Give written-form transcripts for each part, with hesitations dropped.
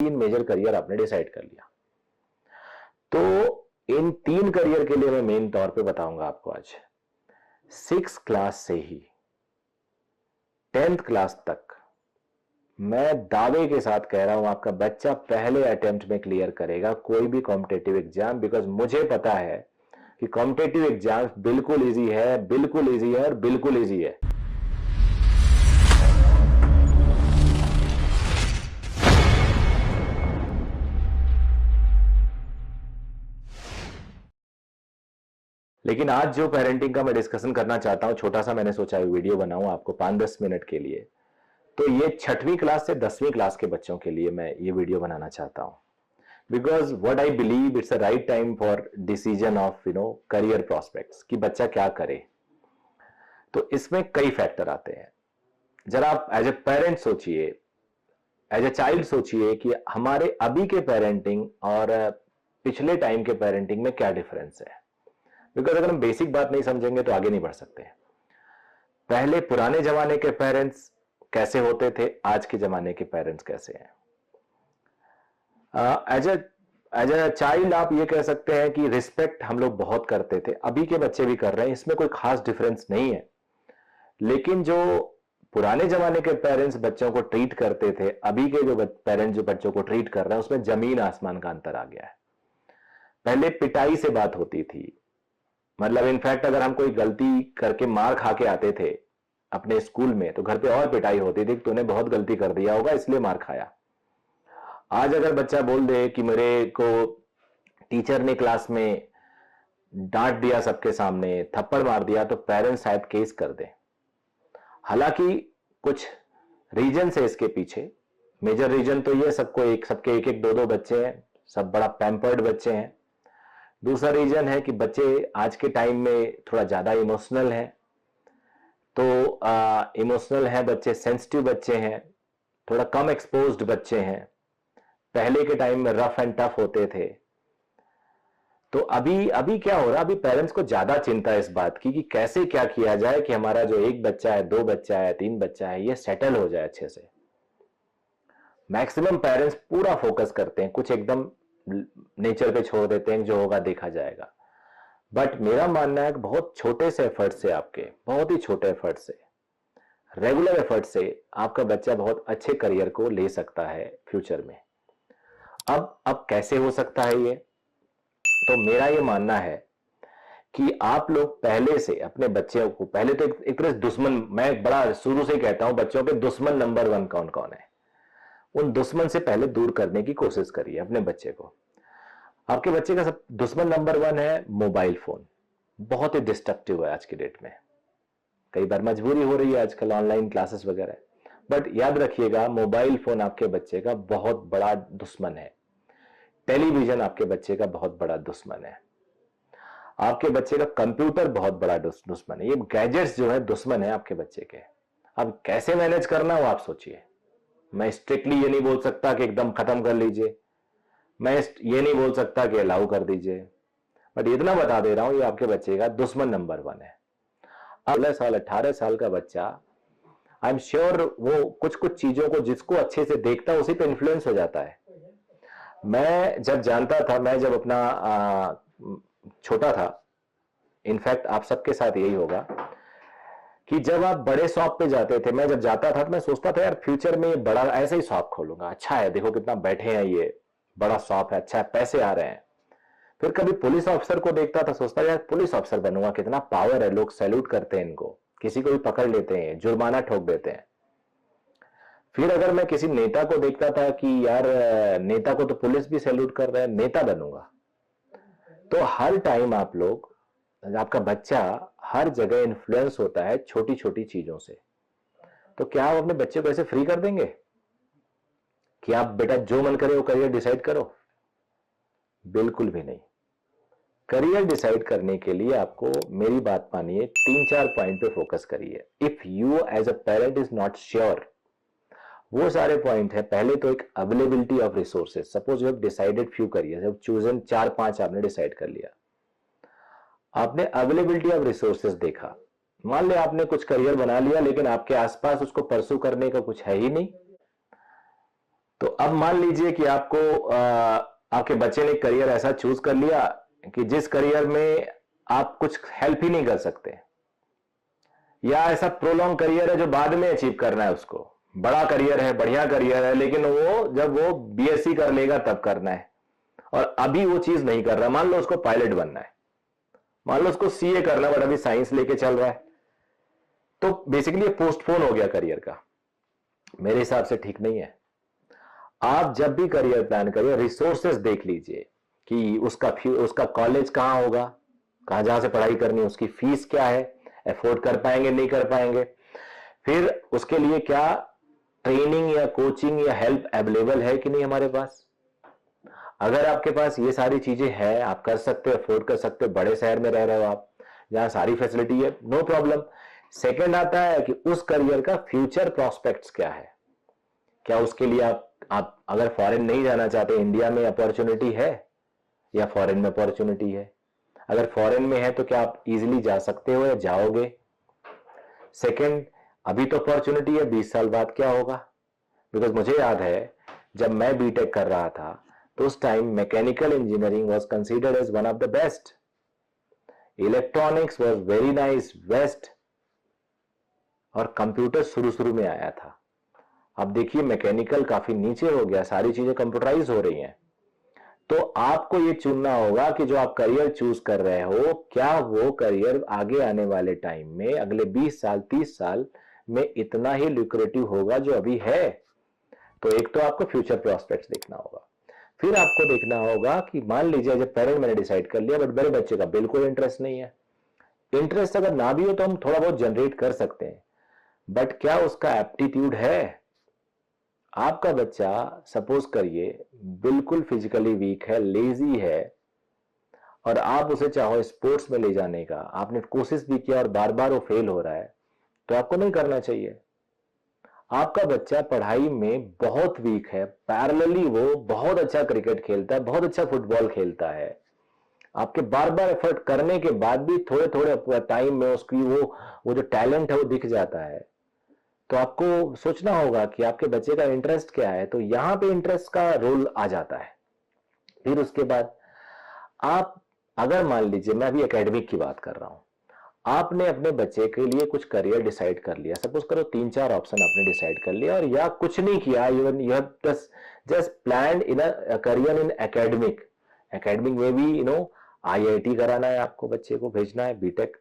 3 major career आपने decide कर लिया। तो इन 3 करियर के लिए मैं मेन तौर पे बताऊंगा आपको आज। 6 क्लास से ही 10th क्लास तक मैं दावे के साथ कह रहा हूं आपका बच्चा पहले अटेम्प्ट में क्लियर करेगा कोई भी कॉम्पिटेटिव एग्जाम, बिकॉज मुझे पता है कि कॉम्पिटेटिव एग्जाम बिल्कुल इजी है, बिल्कुल इजी है और बिल्कुल इजी है। लेकिन आज जो पेरेंटिंग का मैं डिस्कशन करना चाहता हूं, छोटा सा मैंने सोचा वीडियो बनाऊं आपको 5-10 मिनट के लिए। तो ये 6वीं क्लास से 10वीं क्लास के बच्चों के लिए मैं ये वीडियो बनाना चाहता हूं, because what I believe it's a right time for decision of career prospects कि बच्चा क्या करे। तो इसमें कई फैक्टर आते हैं। जरा आप एज ए पेरेंट सोचिए, एज ए चाइल्ड सोचिए कि हमारे अभी के पेरेंटिंग और पिछले टाइम के पेरेंटिंग में क्या डिफरेंस है। बिकॉज अगर हम बेसिक बात नहीं समझेंगे तो आगे नहीं बढ़ सकते। पहले पुराने जमाने के पेरेंट्स कैसे होते थे, आज के जमाने के पेरेंट्स कैसे हैं। एज ए चाइल्ड आप ये कह सकते हैं कि रिस्पेक्ट हम लोग बहुत करते थे, अभी के बच्चे भी कर रहे हैं, इसमें कोई खास डिफरेंस नहीं है। लेकिन जो पुराने जमाने के पेरेंट्स बच्चों को ट्रीट करते थे, अभी के जो पेरेंट्स जो बच्चों को ट्रीट कर रहे हैं, उसमें जमीन आसमान का अंतर आ गया है। पहले पिटाई से बात होती थी, मतलब इनफैक्ट अगर हम कोई गलती करके मार खा के आते थे अपने स्कूल में तो घर पे और पिटाई होती थी, तूने बहुत गलती कर दिया होगा इसलिए मार खाया। आज अगर बच्चा बोल दे कि मेरे को टीचर ने क्लास में डांट दिया, सबके सामने थप्पड़ मार दिया, तो पेरेंट्स शायद केस कर दे। हालांकि कुछ रीजन है इसके पीछे। मेजर रीजन तो ये सबके एक एक दो दो बच्चे हैं, सब बड़ा पैम्पर्ड बच्चे हैं। दूसरा रीजन है कि बच्चे आज के टाइम में थोड़ा ज्यादा इमोशनल हैं। तो इमोशनल है बच्चे, सेंसिटिव बच्चे हैं, थोड़ा कम एक्सपोज्ड बच्चे हैं। पहले के टाइम में रफ एंड टफ होते थे। तो अभी क्या हो रहा है, अभी पेरेंट्स को ज्यादा चिंता है इस बात की कि कैसे क्या किया जाए कि हमारा जो एक बच्चा है, 2 बच्चा है, 3 बच्चा है, ये सेटल हो जाए अच्छे से। मैक्सिमम पेरेंट्स पूरा फोकस करते हैं, कुछ एकदम नेचर पे छोड़ देते हैं, जो होगा देखा जाएगा। बट मेरा मानना है कि बहुत छोटे से एफर्ट से, आपके बहुत ही छोटे एफर्ट से, रेगुलर एफर्ट से आपका बच्चा बहुत अच्छे करियर को ले सकता है फ्यूचर में। अब कैसे हो सकता है ये? तो मेरा ये मानना है कि आप लोग पहले से अपने बच्चों को, पहले तो एक तरह से दुश्मन, मैं बड़ा शुरू से कहता हूं बच्चों के दुश्मन नंबर 1 कौन कौन है, उन दुश्मन से पहले दूर करने की कोशिश करिए अपने बच्चे को। आपके बच्चे का सब दुश्मन नंबर 1 है मोबाइल फोन। बहुत ही डिस्ट्रक्टिव है आज की डेट में। कई बार मजबूरी हो रही है आजकल, ऑनलाइन क्लासेस वगैरह, बट याद रखिएगा मोबाइल फोन आपके बच्चे का बहुत बड़ा दुश्मन है। टेलीविजन आपके बच्चे का बहुत बड़ा दुश्मन है। आपके बच्चे का कंप्यूटर बहुत बड़ा दुश्मन है। ये गैजेट्स जो है दुश्मन है आपके बच्चे के। अब कैसे मैनेज करना हो आप सोचिए। मैं स्ट्रिक्टली ये नहीं बोल सकता कि एकदम खत्म कर लीजिए, मैं ये नहीं बोल सकता कि अलाउ कर दीजिए, बट इतना बता दे रहा हूं ये आपके बच्चे का दुश्मन नंबर 1 है। 16 साल 18 साल का बच्चा, आई एम श्योर वो कुछ कुछ चीजों को जिसको अच्छे से देखता है उसी पे इन्फ्लुएंस हो जाता है। मैं जब जानता था, मैं जब अपना छोटा था, इनफैक्ट आप सबके साथ यही होगा कि जब आप बड़े शॉप पे जाते थे, मैं जब जाता था तो मैं सोचता था यार फ्यूचर में ये बड़ा ऐसे ही शॉप खोलूंगा, अच्छा है, देखो कितना बैठे हैं, ये बड़ा शॉप है, अच्छा है, पैसे आ रहे हैं। फिर कभी पुलिस ऑफिसर को देखता था, सोचता यार पुलिस ऑफिसर बनूंगा, कितना पावर है, लोग सैल्यूट करते हैं इनको, किसी को भी पकड़ लेते हैं, जुर्माना ठोक देते हैं। फिर अगर मैं किसी नेता को देखता था कि यार नेता को तो पुलिस भी सैल्यूट कर रहा है, नेता बनूंगा। तो हर टाइम आप लोग, आपका बच्चा हर जगह इन्फ्लुएंस होता है छोटी छोटी चीजों से। तो क्या आप अपने बच्चे को ऐसे फ्री कर देंगे कि आप बेटा जो मन करे वो करियर डिसाइड करो? बिल्कुल भी नहीं। करियर डिसाइड करने के लिए आपको मेरी बात मानिए, 3-4 पॉइंट पे फोकस करिए। If you as a parent is not sure, वो सारे पॉइंट है। पहले तो एक availability of resources. Suppose you have decided few career, chosen 4-5 आपने डिसाइड कर लिया, आपने अवेलेबिलिटी ऑफ रिसोर्सेज देखा। मान लिया आपने कुछ करियर बना लिया लेकिन आपके आसपास उसको परसू करने का कुछ है ही नहीं, तो अब मान लीजिए कि आपके बच्चे ने करियर ऐसा चूज कर लिया कि जिस करियर में आप कुछ हेल्प ही नहीं कर सकते, या ऐसा प्रोलॉन्ग करियर है जो बाद में अचीव करना है उसको, बड़ा करियर है, बढ़िया करियर है, लेकिन जब वो बीएससी कर लेगा तब करना है, और अभी वो चीज नहीं कर रहा। मान लो उसको पायलट बनना है, मान लो उसको सीए करना है, बट अभी साइंस लेके चल रहा है, तो बेसिकली पोस्टपोन हो गया करियर का। मेरे हिसाब से ठीक नहीं है। आप जब भी करियर प्लान करिए, रिसोर्सेस देख लीजिए कि उसका कॉलेज कहां होगा, कहां जहां से पढ़ाई करनी है, उसकी फीस क्या है, अफोर्ड कर पाएंगे नहीं कर पाएंगे, फिर उसके लिए क्या ट्रेनिंग या कोचिंग या हेल्प अवेलेबल है कि नहीं हमारे पास। अगर आपके पास ये सारी चीजें हैं, आप कर सकते हो, अफोर्ड कर सकते हो, बड़े शहर में रह रहे हो आप जहां सारी फैसिलिटी है, नो प्रॉब्लम। सेकंड आता है कि उस करियर का फ्यूचर प्रोस्पेक्ट्स क्या है, क्या उसके लिए आप अगर फॉरेन नहीं जाना चाहते, इंडिया में अपॉर्चुनिटी है या फॉरेन में अपॉर्चुनिटी है, अगर फॉरेन में है तो क्या आप इजीली जा सकते हो या जाओगे। सेकंड, अभी तो अपॉर्चुनिटी है, 20 साल बाद क्या होगा। बिकॉज मुझे याद है जब मैं बीटेक कर रहा था तो उस time mechanical engineering was considered as one of the best, electronics was very nice best, और कंप्यूटर शुरू शुरू में आया था। अब देखिए मैकेनिकल काफी नीचे हो गया, सारी चीजें कंप्यूटराइज हो रही हैं। तो आपको ये चुनना होगा कि जो आप करियर चूज कर रहे हो, क्या वो करियर आगे आने वाले टाइम में, अगले 20 साल 30 साल में इतना ही लुक्रेटिव होगा जो अभी है। तो एक तो आपको फ्यूचर प्रोस्पेक्ट्स देखना होगा, फिर आपको देखना होगा कि मान लीजिए जब पेरेंट मैंने डिसाइड कर लिया बट मेरे बच्चे का बिल्कुल इंटरेस्ट नहीं है। इंटरेस्ट अगर ना भी हो तो हम थोड़ा बहुत जनरेट कर सकते हैं, बट क्या उसका एप्टीट्यूड है। आपका बच्चा सपोज करिए बिल्कुल फिजिकली वीक है, लेजी है, और आप उसे चाहो स्पोर्ट्स में ले जाने का, आपने कोशिश भी किया और बार बार वो फेल हो रहा है, तो आपको नहीं करना चाहिए। आपका बच्चा पढ़ाई में बहुत वीक है, पैरेलली वो बहुत अच्छा क्रिकेट खेलता है, बहुत अच्छा फुटबॉल खेलता है, आपके बार बार एफर्ट करने के बाद भी थोड़े थोड़े टाइम में उसकी वो जो टैलेंट है वो दिख जाता है। तो आपको सोचना होगा कि आपके बच्चे का इंटरेस्ट क्या है, तो यहां पे इंटरेस्ट का रोल आ जाता है। फिर उसके बाद आप अगर मान लीजिए, मैं अभी एकेडमिक की बात कर रहा हूं, आपने अपने बच्चे के लिए कुछ करियर डिसाइड कर लिया, सपोज करो 3-4 ऑप्शन आपने डिसाइड कर लिया, और या कुछ नहीं किया, even you have just planned in a career in academic. Academic में भी आईआईटी कराना है, आपको बच्चे को भेजना है, बीटेक,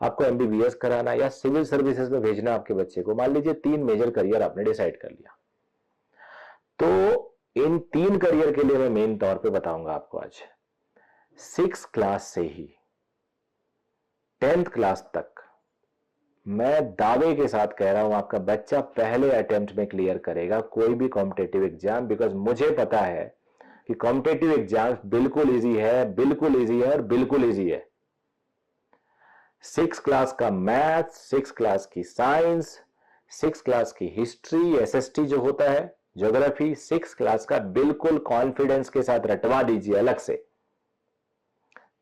आपको एमबीबीएस कराना है, या सिविल सर्विसेज में भेजना है आपके बच्चे को। मान लीजिए 3 मेजर करियर आपने डिसाइड कर लिया, तो इन 3 करियर के लिए मैं मेन तौर पे बताऊंगा आपको आज। 6 क्लास से ही 10th क्लास तक मैं दावे के साथ कह रहा हूं आपका बच्चा पहले अटेम्प्ट में क्लियर करेगा कोई भी कॉम्पिटेटिव एग्जाम, बिकॉज मुझे पता है कि कॉम्पिटेटिव एग्जाम बिल्कुल इजी है, बिल्कुल इजी है और बिल्कुल इजी है। 6 क्लास का मैथ, 6 क्लास की साइंस, 6 क्लास की हिस्ट्री, एसएसटी जो होता है, ज्योग्राफी, 6 क्लास का बिल्कुल कॉन्फिडेंस के साथ रटवा दीजिए अलग से।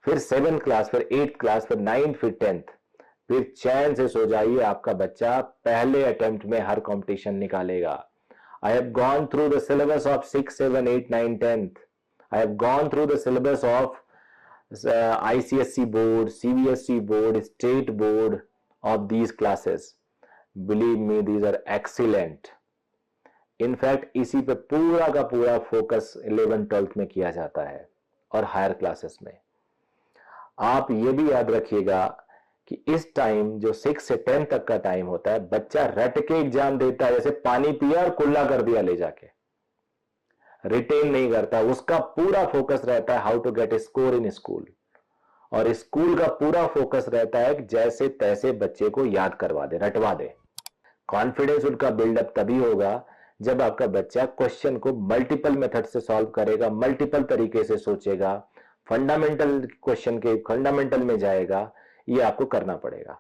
फिर 7th क्लास, फिर 8th क्लास, फिर 9th, फिर 10th, फिर चैन से सो जाइए, आपका बच्चा पहले अटेम्प्ट में हर कंपटीशन निकालेगा। I have gone through the syllabus of 6, 7, 8, 9, 10th। I have gone through the syllabus of ICSE board, CBSE board, state board of these classes. Believe me, these are excellent. In fact, इसी पे पूरा का पूरा focus 11th 12th में किया जाता है और हायर क्लासेस में। आप ये भी याद रखिएगा कि इस टाइम जो 6 से 10 तक का टाइम होता है, बच्चा रट के एग्जाम देता है, जैसे पानी पिया और कुल्ला कर दिया ले जाके, रिटेन नहीं करता। उसका पूरा फोकस रहता है how to get a score in school, और स्कूल का पूरा फोकस रहता है कि जैसे तैसे बच्चे को याद करवा दे, रटवा दे। कॉन्फिडेंस उनका बिल्डअप तभी होगा जब आपका बच्चा क्वेश्चन को मल्टीपल मेथड से सॉल्व करेगा, मल्टीपल तरीके से सोचेगा, फंडामेंटल क्वेश्चन के फंडामेंटल में जाएगा। ये आपको करना पड़ेगा,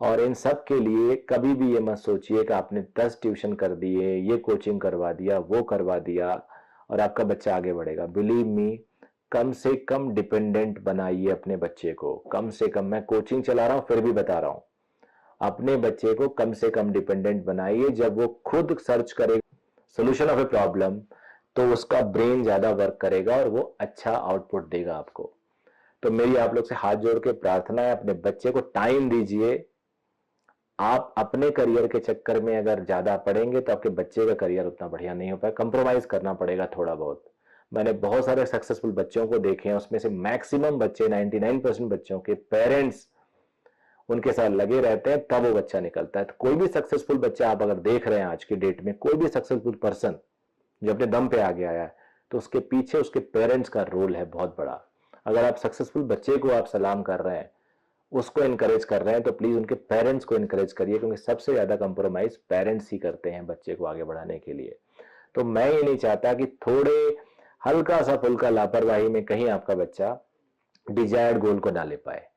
और इन सब के लिए कभी भी ये मत सोचिए कि आपने 10 ट्यूशन कर दिए, ये कोचिंग करवा दिया, वो करवा दिया और आपका बच्चा आगे बढ़ेगा। बिलीव मी, कम से कम डिपेंडेंट बनाइए अपने बच्चे को। कम से कम, मैं कोचिंग चला रहा हूं फिर भी बता रहा हूं, अपने बच्चे को कम से कम डिपेंडेंट बनाइए। जब वो खुद सर्च करेगा, सोल्यूशन ऑफ ए प्रॉब्लम, तो उसका ब्रेन ज्यादा वर्क करेगा और वो अच्छा आउटपुट देगा आपको। तो मेरी आप लोग से हाथ जोड़ के प्रार्थना है, अपने बच्चे को टाइम दीजिए। आप अपने करियर के चक्कर में अगर ज्यादा पढ़ेंगे तो आपके बच्चे का करियर उतना बढ़िया नहीं हो पाएगा, कंप्रोमाइज करना पड़ेगा थोड़ा बहुत। मैंने बहुत सारे सक्सेसफुल बच्चों को देखे हैं, उसमें से मैक्सिमम बच्चे 99% बच्चों के पेरेंट्स उनके साथ लगे रहते हैं, तब वो बच्चा निकलता है। तो कोई भी सक्सेसफुल बच्चा आप अगर देख रहे हैं आज की डेट में, कोई भी सक्सेसफुल पर्सन जो अपने दम पे आगे आया है, तो उसके पीछे उसके पेरेंट्स का रोल है बहुत बड़ा। अगर आप सक्सेसफुल बच्चे को आप सलाम कर रहे हैं, उसको इनकरेज कर रहे हैं, तो प्लीज उनके पेरेंट्स को इनकरेज करिए, क्योंकि सबसे ज्यादा कंप्रोमाइज पेरेंट्स ही करते हैं बच्चे को आगे बढ़ाने के लिए। तो मैं ये नहीं चाहता कि थोड़े हल्का सा फुल्का लापरवाही में कहीं आपका बच्चा डिजायर्ड गोल को ना ले पाए।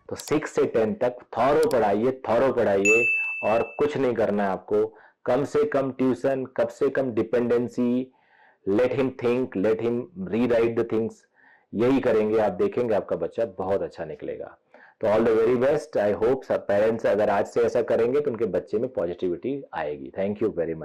तो 6 से 10 तक थॉरो पढ़ाइए और कुछ नहीं करना है आपको। कम से कम ट्यूशन, कम से कम dependency, let him think, let him rewrite the things, यही करेंगे आप, देखेंगे आपका बच्चा बहुत अच्छा निकलेगा। तो all the very best. I hope सब पेरेंट्स अगर आज से ऐसा करेंगे तो उनके बच्चे में पॉजिटिविटी आएगी। Thank you very much.